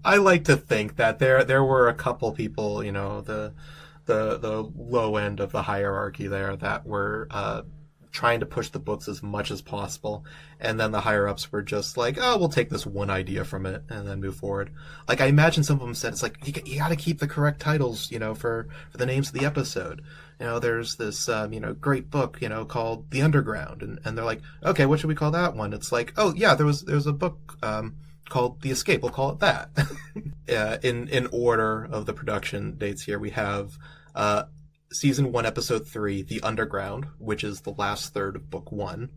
I like to think that there were a couple people, the low end of the hierarchy there that were trying to push the books as much as possible, and then the higher ups were just like, "Oh, we'll take this one idea from it and then move forward." Like I imagine some of them said, "It's like you got to keep the correct titles, for the names of the episode." There's this great book, called The Underground, and they're like, "Okay, what should we call that one?" It's like, "Oh yeah, there's a book called The Escape. We'll call it that." In order of the production dates here, we have Season 1, Episode 3, The Underground, which is the last third of Book 1.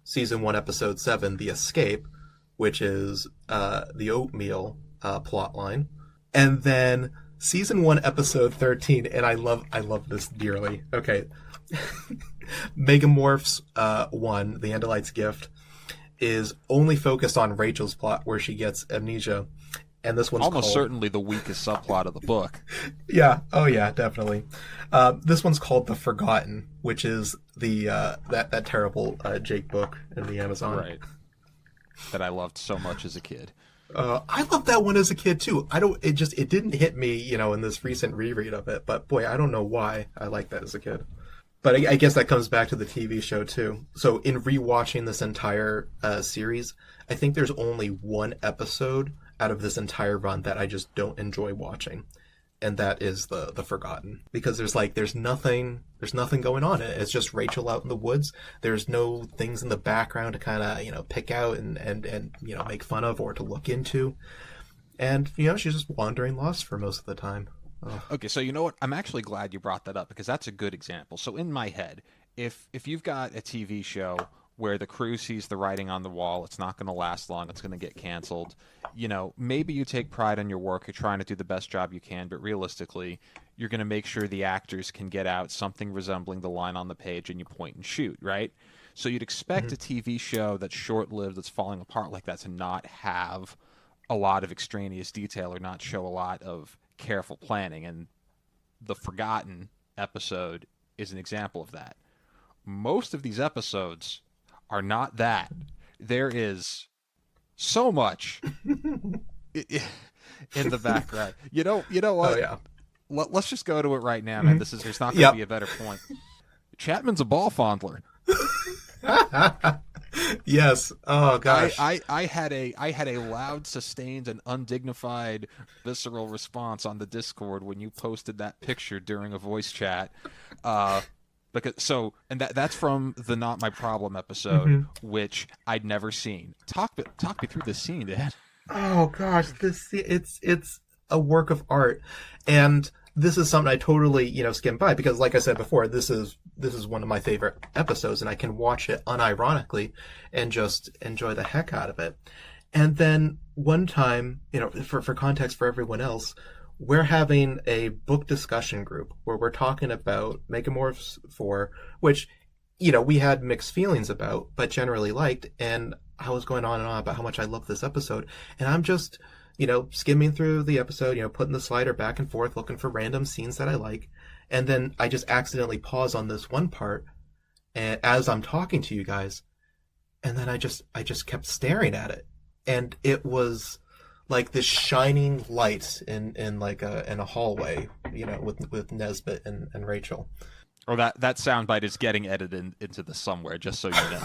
Season 1, Episode 7, The Escape, which is the Oatmeal plotline. And then Season 1, Episode 13, and I love this dearly. Okay. Megamorphs 1, The Andalites' Gift, is only focused on Rachel's plot where she gets amnesia. And this one's almost certainly the weakest subplot of the book. Yeah. Oh, yeah. Definitely. This one's called The Forgotten, which is the that terrible Jake book in the Amazon. Right. That I loved so much as a kid. I loved that one as a kid too. It didn't hit me, in this recent reread of it. But boy, I don't know why I liked that as a kid. But I guess that comes back to the TV show too. So in rewatching this entire series, I think there's only one episode out of this entire run that I just don't enjoy watching, and that is the Forgotten, because there's nothing going on. It's just Rachel out in the woods. There's no things in the background to kind of pick out and make fun of or to look into, and she's just wandering lost for most of the time. Ugh. Okay, so you know what? I'm actually glad you brought that up because that's a good example. So in my head, if you've got a TV show where the crew sees the writing on the wall, it's not going to last long, it's going to get canceled. Maybe you take pride in your work, you're trying to do the best job you can, but realistically, you're going to make sure the actors can get out something resembling the line on the page and you point and shoot, right? So you'd expect a TV show that's short-lived, that's falling apart like that, to not have a lot of extraneous detail or not show a lot of careful planning. And the Forgotten episode is an example of that. Most of these episodes are not that. There is so much in the background. You know what? Oh yeah. Let's just go to it right now, man. There's not going to be a better point. Chapman's a ball fondler. Yes. Oh gosh. I had a loud, sustained, and undignified, visceral response on the Discord when you posted that picture during a voice chat. That's from the Not My Problem episode, which I'd never seen. Talk me through this scene, Dad. Oh gosh, it's a work of art, and this is something I totally skimmed by because, like I said before, this is one of my favorite episodes, and I can watch it unironically and just enjoy the heck out of it. And then one time, for context for everyone else, we're having a book discussion group where we're talking about Megamorphs 4, which, we had mixed feelings about, but generally liked. And I was going on and on about how much I love this episode. And I'm just, skimming through the episode, putting the slider back and forth, looking for random scenes that I like. And then I just accidentally pause on this one part as I'm talking to you guys. And then I just kept staring at it. And it was like this shining light in a hallway, with Nesbit and Rachel. Or that soundbite is getting edited into the somewhere, just so you know.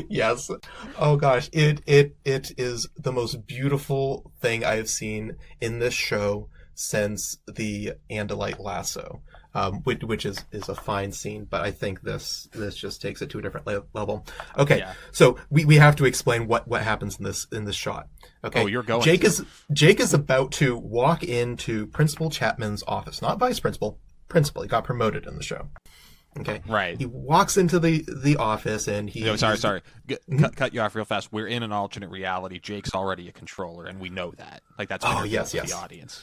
Yes. Oh gosh, it is the most beautiful thing I have seen in this show since the Andalite lasso, which is a fine scene, but I think this just takes it to a different level. Okay, yeah. So we have to explain what happens in this shot. Okay, oh, you're going. Jake is about to walk into Principal Chapman's office, not vice principal. Principal. He got promoted in the show. Okay, right. He walks into the office and he. No, sorry. Cut you off real fast. We're in an alternate reality. Jake's already a controller, and we know that. Like that's yes. The audience.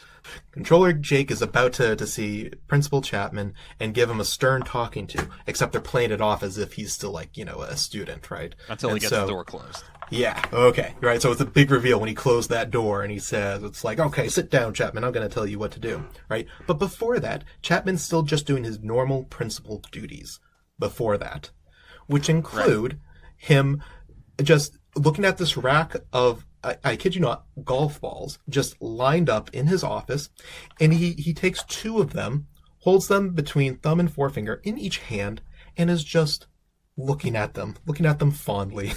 Controller Jake is about to see Principal Chapman and give him a stern talking to, except they're playing it off as if he's still a student, right? Until he gets the door closed. Yeah, okay, right. So it's a big reveal when he closed that door and he says, it's like, okay, sit down, Chapman, I'm going to tell you what to do, right? But before that, Chapman's still just doing his normal principal duties before that, which include him just looking at this rack of I kid you not, golf balls just lined up in his office, and he takes two of them, holds them between thumb and forefinger in each hand, and is just looking at them fondly.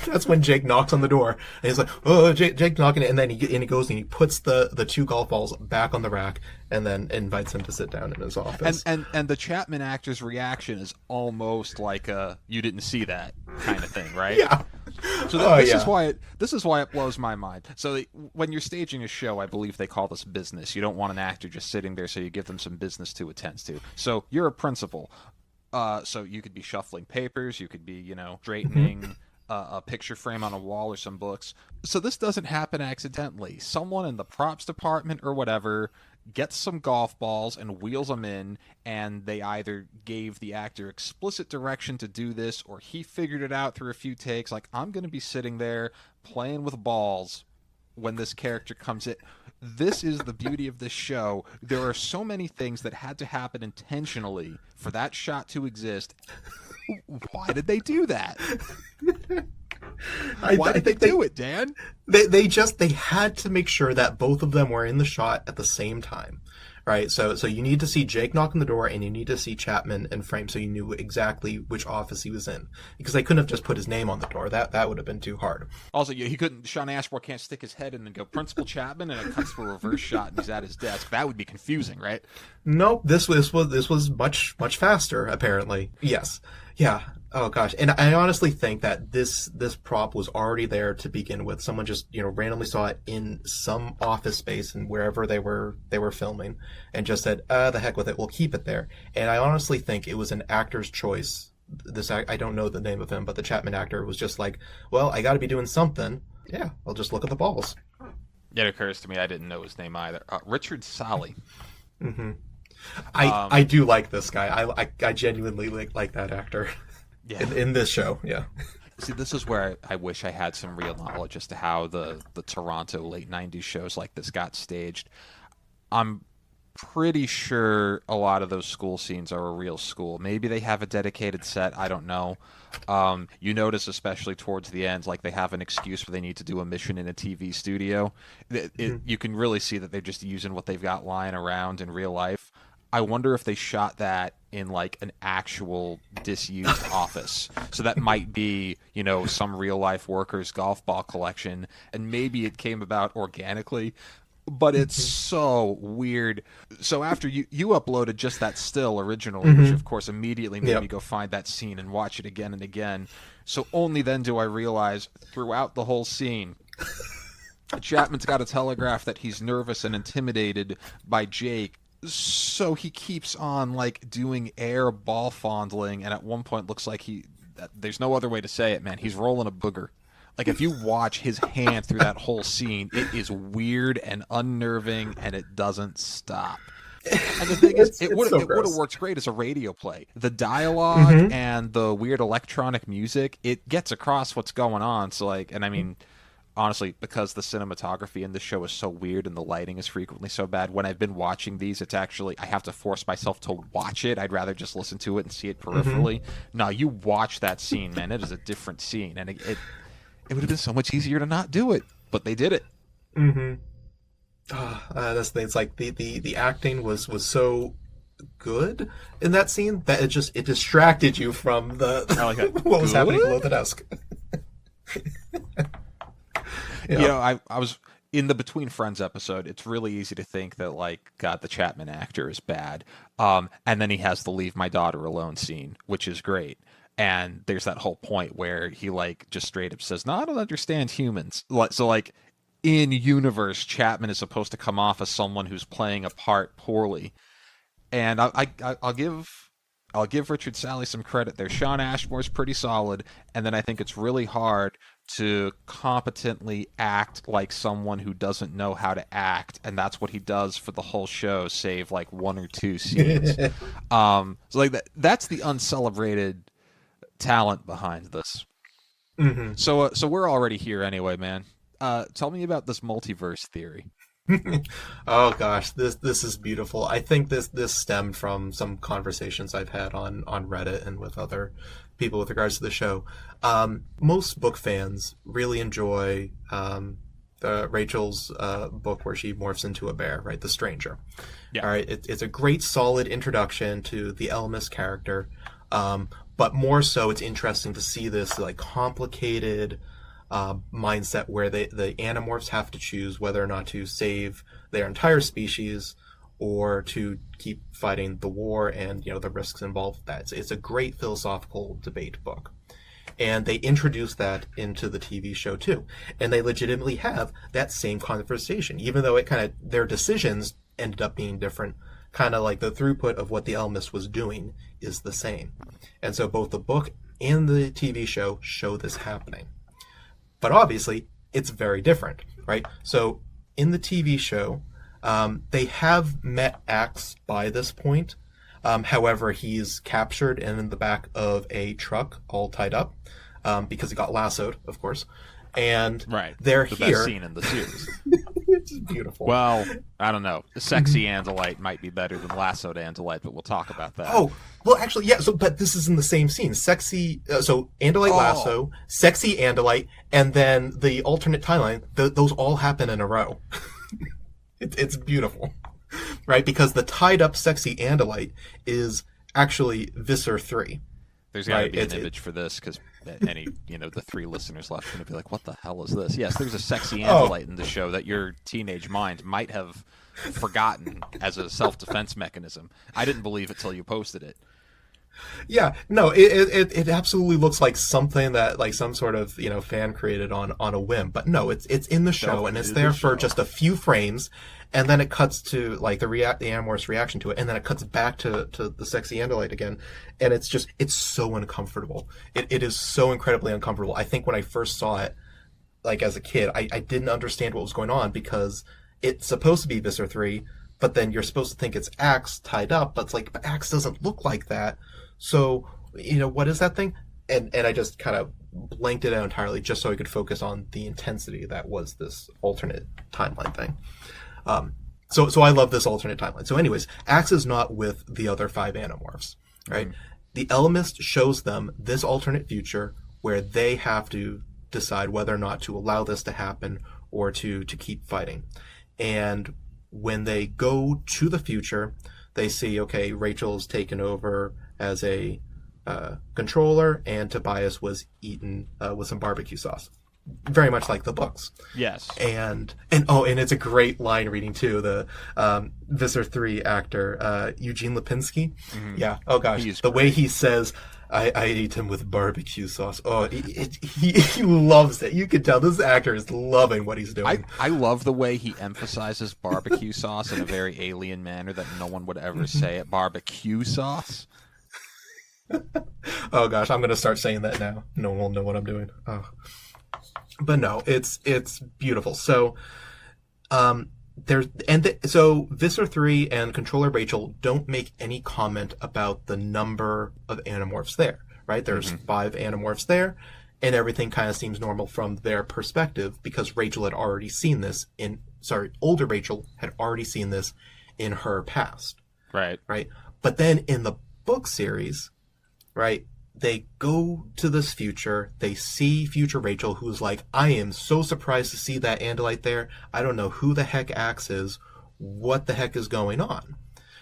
That's when Jake knocks on the door, and he's like, "Oh, Jake knocking," and then he goes and he puts the two golf balls back on the rack, and then invites him to sit down in his office. And the Chapman actor's reaction is almost like a "you didn't see that" kind of thing, right? Yeah. So this is why it blows my mind. So when you're staging a show, I believe they call this business. You don't want an actor just sitting there, so you give them some business to attend to. So you're a principal. So you could be shuffling papers, you could be, straightening a picture frame on a wall or some books. So this doesn't happen accidentally. Someone in the props department or whatever gets some golf balls and wheels them in, and they either gave the actor explicit direction to do this, or he figured it out through a few takes, like, I'm going to be sitting there playing with balls when this character comes in. This is the beauty of this show. There are so many things that had to happen intentionally for that shot to exist. Why did they do that? Why did they do it, Dan? They had to make sure that both of them were in the shot at the same time, right? So you need to see Jake knock on the door, and you need to see Chapman in frame, so you knew exactly which office he was in, because they couldn't have just put his name on the door. That would have been too hard. Also, he couldn't. Sean Ashmore can't stick his head in and go Principal Chapman, and it cuts to a reverse shot, and he's at his desk. That would be confusing, right? Nope. This was much faster, apparently. Yes. Yeah. Oh gosh, and I honestly think that this prop was already there to begin with. Someone just randomly saw it in some office space and wherever they were filming, and just said, "The heck with it, we'll keep it there." And I honestly think it was an actor's choice. I don't know the name of him, but the Chapman actor was just like, "Well, I got to be doing something. Yeah, I'll just look at the balls." It occurs to me I didn't know his name either. Richard Sally. Mm-hmm. I do like this guy. I genuinely like that actor. Yeah. In this show, yeah. See, this is where I wish I had some real knowledge as to how the Toronto late 90s shows like this got staged. I'm pretty sure a lot of those school scenes are a real school. Maybe they have a dedicated set, I don't know. You notice, especially towards the end, like they have an excuse where they need to do a mission in a TV studio. You can really see that they're just using what they've got lying around in real life. I wonder if they shot that in like an actual disused office. So that might be, some real life worker's golf ball collection, and maybe it came about organically, but it's so weird. So after you uploaded just that still originally, which of course immediately made me go find that scene and watch it again and again. So only then do I realize throughout the whole scene, Chapman's got to telegraph that he's nervous and intimidated by Jake. So he keeps on like doing air ball fondling, and at one point looks like there's no other way to say it, man. He's rolling a booger. Like if you watch his hand through that whole scene, it is weird and unnerving, and it doesn't stop. And the thing is, it would have worked great as a radio play. The dialogue and the weird electronic music, it gets across what's going on. So honestly, because the cinematography in this show is so weird and the lighting is frequently so bad, when I've been watching these, it's actually, I have to force myself to watch it. I'd rather just listen to it and see it peripherally. No, you watch that scene, man. It is a different scene. And it would have been so much easier to not do it, but they did it. That's the thing. It's like the acting was so good in that scene that it distracted you from what was happening below the desk. I was in the Between Friends episode. It's really easy to think that God, the Chapman actor is bad, and then he has the leave my daughter alone scene, which is great. And there's that whole point where he just straight up says, "No, I don't understand humans." So in universe, Chapman is supposed to come off as someone who's playing a part poorly, and I'll give Richard Sally some credit there. Sean Ashmore's pretty solid, and then I think it's really hard to competently act like someone who doesn't know how to act, and that's what he does for the whole show, save one or two scenes. That's the uncelebrated talent behind this. So we're already here anyway, man. Tell me about this multiverse theory. Oh gosh, this is beautiful. I think this stemmed from some conversations I've had on Reddit and with other people with regards to the show. Most book fans really enjoy Rachel's book where she morphs into a bear, right? The Stranger. Yeah. All right, it's a great, solid introduction to the Ellimist character, but more so, it's interesting to see this like complicated mindset where the Animorphs have to choose whether or not to save their entire species or to keep fighting the war and the risks involved with that. It's a great philosophical debate book. And they introduced that into the TV show too. And they legitimately have that same conversation, even though their decisions ended up being different. Kind of like the throughput of what the Ellimist was doing is the same. And so both the book and the TV show this happening. But obviously, it's very different, right? So in the TV show, they have met Axe by this point. However, he's captured and in the back of a truck, all tied up, because he got lassoed, of course. And right, they're the here. best scene in the series. It's beautiful. Well, I don't know. Sexy Andalite might be better than lassoed Andalite, but we'll talk about that. Oh, well, actually, yeah. So, but this is in the same scene. Sexy. So Andalite lasso, sexy Andalite, and then the alternate timeline. Those all happen in a row. It's beautiful. Right, because the tied up sexy Andalite is actually Visser 3. There's got to be an image for this because the 3 listeners left are going to be like, what the hell is this? Yes, there's a sexy Andalite in the show that your teenage mind might have forgotten as a self-defense mechanism. I didn't believe it till you posted it. Yeah, no, it absolutely looks like something that like some sort of fan created on a whim, but no, it's in the show and it's there for just a few frames, and then it cuts to like the Animorphs' reaction to it, and then it cuts back to the sexy Andalite again, and it's so uncomfortable. It is so incredibly uncomfortable. I think when I first saw it, like as a kid, I didn't understand what was going on because it's supposed to be Visser 3, but then you're supposed to think it's Axe tied up, but it's like but Axe doesn't look like that. So, what is that thing? And I just kind of blanked it out entirely just so I could focus on the intensity that was this alternate timeline thing. So I love this alternate timeline. So anyways, Axe is not with the other 5 Animorphs, right? Mm-hmm. The Ellimist shows them this alternate future where they have to decide whether or not to allow this to happen or to keep fighting. And when they go to the future, they see, okay, Rachel's taken over as a controller, and Tobias was eaten with some barbecue sauce. Very much like the books. Yes. And it's a great line reading too. The Visser 3 actor, Eugene Lipinski. Mm-hmm. Yeah. Oh gosh. The way he says, I ate him with barbecue sauce. Oh, he loves it. You can tell this actor is loving what he's doing. I love the way he emphasizes barbecue sauce in a very alien manner that no one would ever say it. Barbecue sauce. Oh gosh, I'm gonna start saying that now. No one will know what I'm doing. Oh. But no, it's beautiful. So, so Visser 3 and Controller Rachel don't make any comment about the number of Animorphs there, right? There's 5 Animorphs there, and everything kind of seems normal from their perspective because Rachel had already seen this older Rachel had already seen this in her past. Right. Right. But then in the book series, right, they go to this future, they see future Rachel, who's like, I am so surprised to see that Andalite there. I don't know who the heck Axe is. What the heck is going on?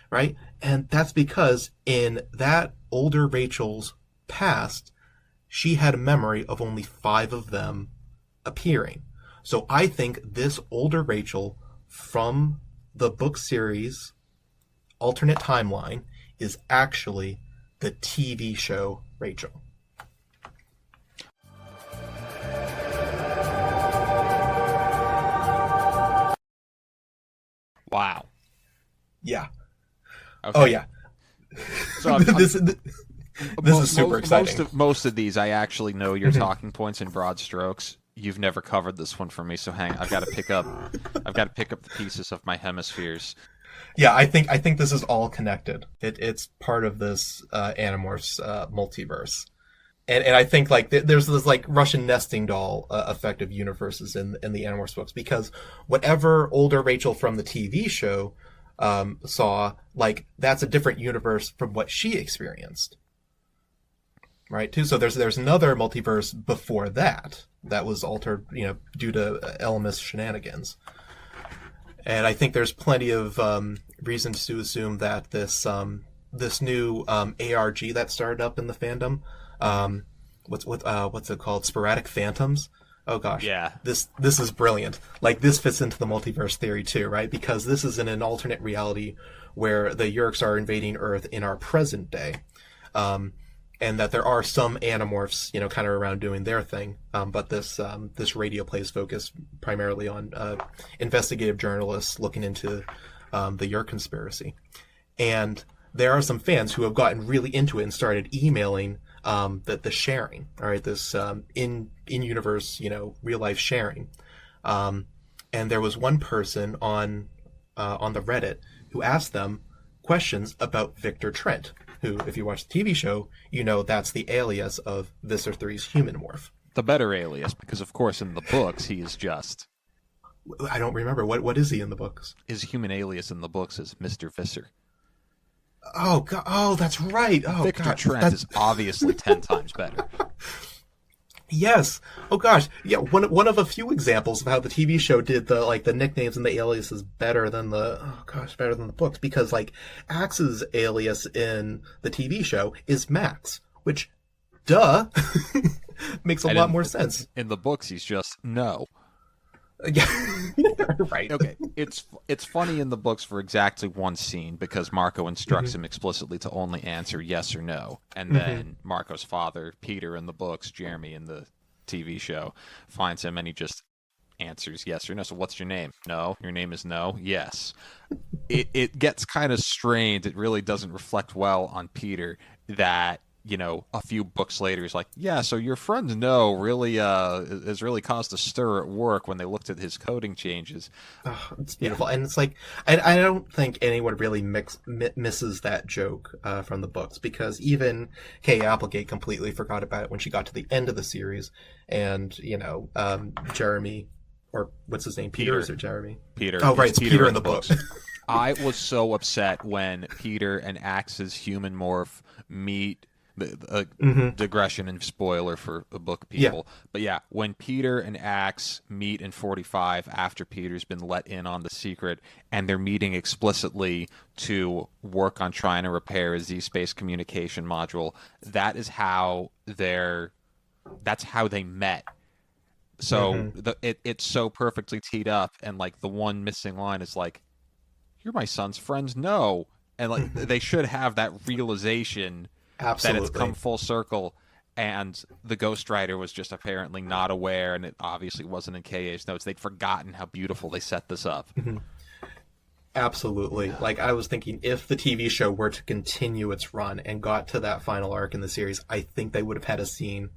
Right? And that's because in that older Rachel's past, she had a memory of only 5 of them appearing. So I think this older Rachel from the book series alternate timeline is actually the TV show Rachel. Wow. Yeah. Okay. Oh yeah. So this is super exciting. Most of these, I actually know your talking points in broad strokes. You've never covered this one for me, so I've got to pick up the pieces of my hemispheres. Yeah, I think this is all connected. It's part of this Animorphs multiverse, and I think like there's this like Russian nesting doll effect of universes in the Animorphs books, because whatever older Rachel from the TV show saw, like that's a different universe from what she experienced. right? Too. So there's another multiverse before that that was altered, due to Elmas shenanigans. And I think there's plenty of reasons to assume that this new ARG that started up in the fandom, what's it called? Sporadic Phantoms. Oh gosh, Yeah. This is brilliant. Like, this fits into the multiverse theory too, right? Because this is in an alternate reality where the Yeerks are invading Earth in our present day, and that there are some Animorphs, kind of around doing their thing. But this radio play is focused primarily on investigative journalists looking into the Yeerk conspiracy, and there are some fans who have gotten really into it and started emailing the sharing, all right, this in universe, real life sharing, and there was one person on the Reddit who asked them questions about Victor Trent, who, if you watch the TV show, that's the alias of Visser 3's human morph. The better alias, because of course in the books he is just... I don't remember. What is he in the books? His human alias in the books is Mr. Visser. Oh, God. Oh, that's right. Oh, Victor God. Trent is obviously 10 times better. Yes. Oh gosh. Yeah. One of a few examples of how the TV show did the nicknames and the aliases better than better than the books, because Axe's alias in the TV show is Max, which, duh, makes a lot more sense. In the books, he's just no. Yeah. Right. Okay. It's funny in the books for exactly one scene, because Marco instructs him explicitly to only answer yes or no. And then Marco's father, Peter in the books, Jeremy in the TV show, finds him and he just answers yes or no. So what's your name? No. Your name is no? Yes. It gets kind of strained. It really doesn't reflect well on Peter that, a few books later, he's like, yeah, so your friend No really has really caused a stir at work when they looked at his coding changes. Oh, it's beautiful. Yeah. And it's I don't think anyone really misses that joke from the books, because even Kay Applegate completely forgot about it when she got to the end of the series. And, Jeremy, or what's his name? Peter, or is it Jeremy? Peter. Oh, right, it's Peter in the books. I was so upset when Peter and Axe's human morph meet. Digression and spoiler for the book people. Yeah. But yeah, when Peter and Axe meet in 45 after Peter's been let in on the secret, and they're meeting explicitly to work on trying to repair a Z-Space communication module, that's how they met. So it's so perfectly teed up, and the one missing line is you're my son's friends, no. And they should have that realization. Absolutely. That it's come full circle, and the ghostwriter was just apparently not aware, and it obviously wasn't in KA's notes. They'd forgotten how beautiful they set this up. Absolutely. I was thinking, if the TV show were to continue its run and got to that final arc in the series, I think they would have had a scene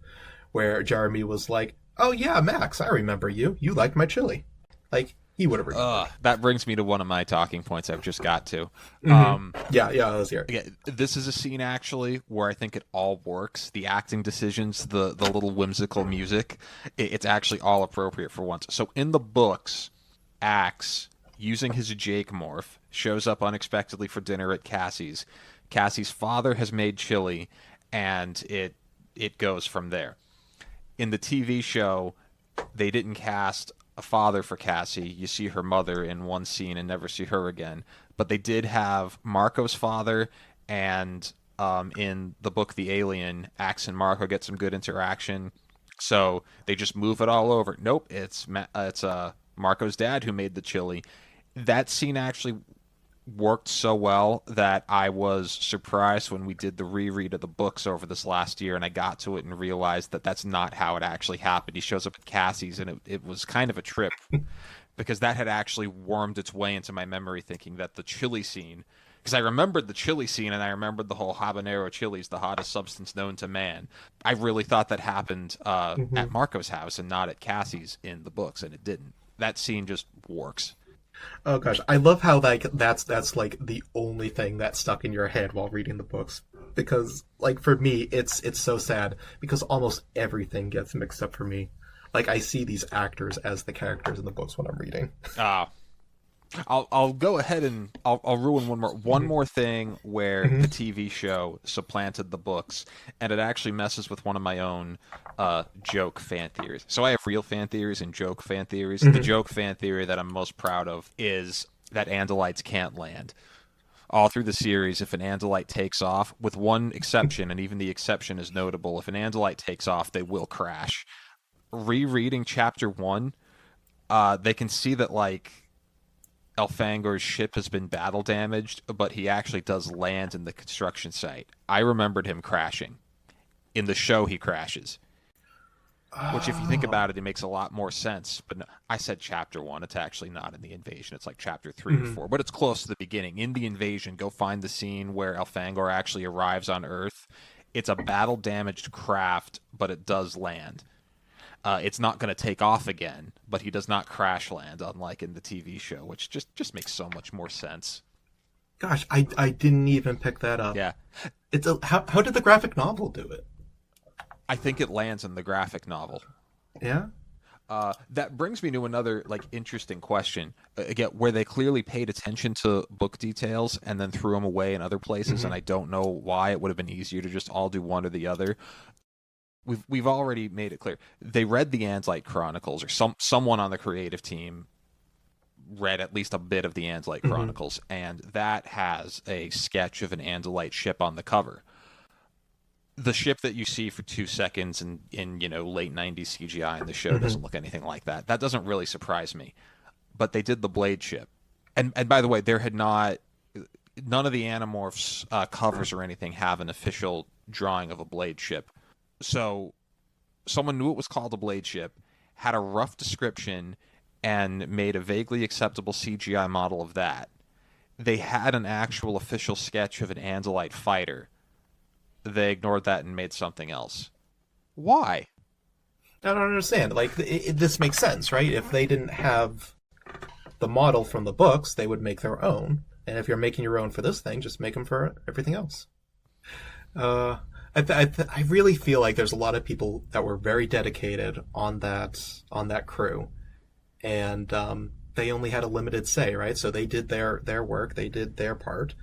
where Jeremy was like, oh yeah, Max, I remember you. You liked my chili. He would have remembered. That brings me to one of my talking points I've just got to. Yeah, let's hear it. Yeah, this is a scene, actually, where I think it all works. The acting decisions, the little whimsical music, it's actually all appropriate for once. So in the books, Axe, using his Jake morph, shows up unexpectedly for dinner at Cassie's. Cassie's father has made chili, and it goes from there. In the TV show, they didn't cast a father for Cassie. You see her mother in one scene and never see her again. But they did have Marco's father, and in the book The Alien, Axe and Marco get some good interaction. So they just move it all over. Nope, it's Marco's dad who made the chili. That scene actually worked so well that I was surprised when we did the reread of the books over this last year, and I got to it and realized that that's not how it actually happened. He shows up at Cassie's, and it was kind of a trip because that had actually wormed its way into my memory, thinking that the chili scene, because I remembered the chili scene and I remembered the whole habanero chilies, the hottest substance known to man. I really thought that happened at Marco's house and not at Cassie's in the books, and it didn't. That scene just works. Oh gosh, I love how that's the only thing that stuck in your head while reading the books, because for me it's so sad because almost everything gets mixed up for me. I see these actors as the characters in the books when I'm reading. I'll go ahead and I'll ruin one more thing where Hmm. the TV show supplanted the books, and it actually messes with one of my own joke fan theories. So I have real fan theories and joke fan theories. The Hmm. joke fan theory that I'm most proud of is that Andalites can't land. All through the series, if an Andalite takes off, with one exception, and even the exception is notable, if an Andalite takes off, they will crash. Rereading chapter one, they can see that like Elfangor's ship has been battle damaged, but he actually does land in the construction site. I remembered him crashing. In the show, he crashes. Which, if you think Oh. about it, it makes a lot more sense. But no, I said chapter one. It's actually not in the invasion. It's like chapter three or Hmm. four. But it's close to the beginning. In the invasion, go find the scene where Elfangor actually arrives on Earth. It's a battle damaged craft, but it does land. It's not going to take off again, but he does not crash land, unlike in the TV show, which just makes so much more sense. Gosh, I didn't even pick that up. Yeah, How did the graphic novel do it? I think it lands in the graphic novel. Yeah. That brings me to another like interesting question. Again, where they clearly paid attention to book details and then threw them away in other places, and Hmm. I don't know why. It would have been easier to just all do one or the other. We've already made it clear they read the Andalite Chronicles, or someone on the creative team read at least a bit of the Andalite Hmm. Chronicles, and that has a sketch of an Andalite ship on the cover. The ship that you see for 2 seconds in late '90s CGI in the show Hmm. doesn't look anything like that. That doesn't really surprise me. But they did the Blade ship, and by the way, there had not none of the Animorphs covers or anything have an official drawing of a Blade ship. So someone knew it was called a Blade ship, had a rough description, and made a vaguely acceptable CGI model of that. They had an actual official sketch of an Andalite fighter. They ignored that and made something else. Why? I don't understand. Like, this makes sense, right? If they didn't have the model from the books, they would make their own. And if you're making your own for this thing, just make them for everything else. Uh, I really feel like there's a lot of people that were very dedicated on that crew, and they only had a limited say, right? So they did their work, they did their part,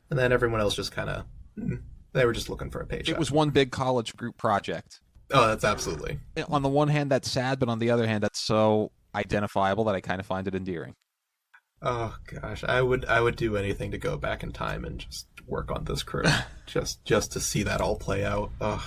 and then everyone else just kind of they were just looking for a It paycheck. was one big college group project. Oh, that's absolutely. On the one hand, that's sad, but on the other hand, that's so identifiable that I kind of find it endearing. Oh gosh, I would do anything to go back in time and just work on this crew, just to see that all play out. Ugh.